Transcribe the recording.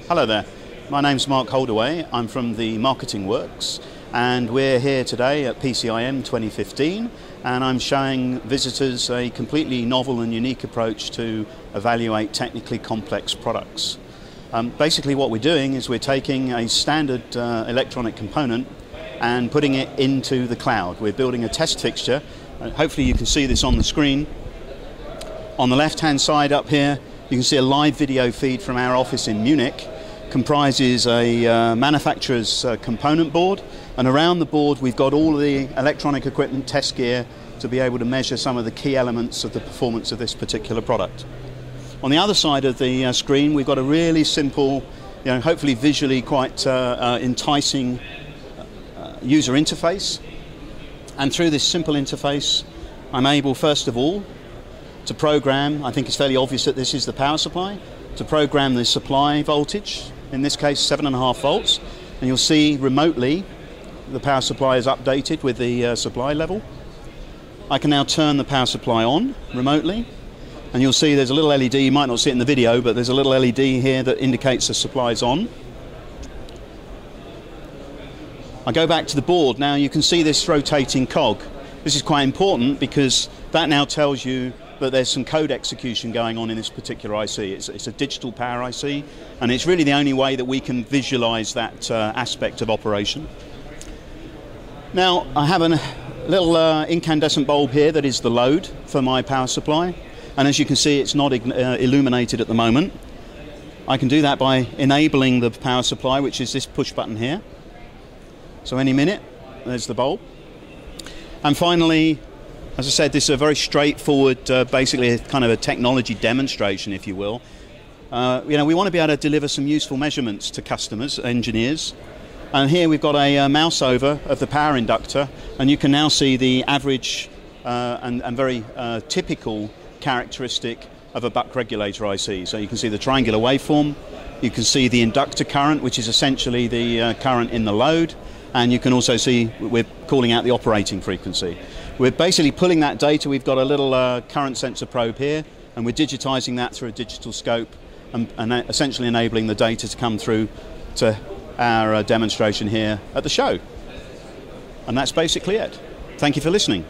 Hello there, my name's Mark Holdaway. I'm from the Marketing Works and we're here today at PCIM 2015 and I'm showing visitors a completely novel and unique approach to evaluate technically complex products. Basically what we're doing is we're taking a standard electronic component and putting it into the cloud. We're building a test fixture. Hopefully you can see this on the screen. On the left hand side up here you can see a live video feed from our office in Munich. Comprises a manufacturer's component board, and around the board we've got all of the electronic equipment test gear to be able to measure some of the key elements of the performance of this particular product. On the other side of the screen we've got a really simple, hopefully visually quite enticing user interface, and through this simple interface I'm able first of all to program, I think it's fairly obvious that this is the power supply, to program the supply voltage, in this case 7.5 volts, and you'll see remotely the power supply is updated with the supply level. I can now turn the power supply on remotely, and you'll see there's a little LED, you might not see it in the video, but there's a little LED here that indicates the supply is on. I go back to the board. Now you can see this rotating cog. This is quite important because that now tells you that there's some code execution going on in this particular IC. It's a digital power IC, and it's really the only way that we can visualize that aspect of operation. Now I have a little incandescent bulb here that is the load for my power supply, and as you can see it's not illuminated at the moment. I can do that by enabling the power supply, which is this push button here. So any minute there's the bulb. And finally, as I said, this is a very straightforward, basically a kind of a technology demonstration, if you will. We want to be able to deliver some useful measurements to customers, engineers. And here we've got a mouse over of the power inductor, and you can now see the average and very typical characteristic of a buck regulator IC. So you can see the triangular waveform, you can see the inductor current, which is essentially the current in the load, and you can also see we're calling out the operating frequency. We're basically pulling that data. We've got a little current sensor probe here, and we're digitizing that through a digital scope and essentially enabling the data to come through to our demonstration here at the show. And that's basically it. Thank you for listening.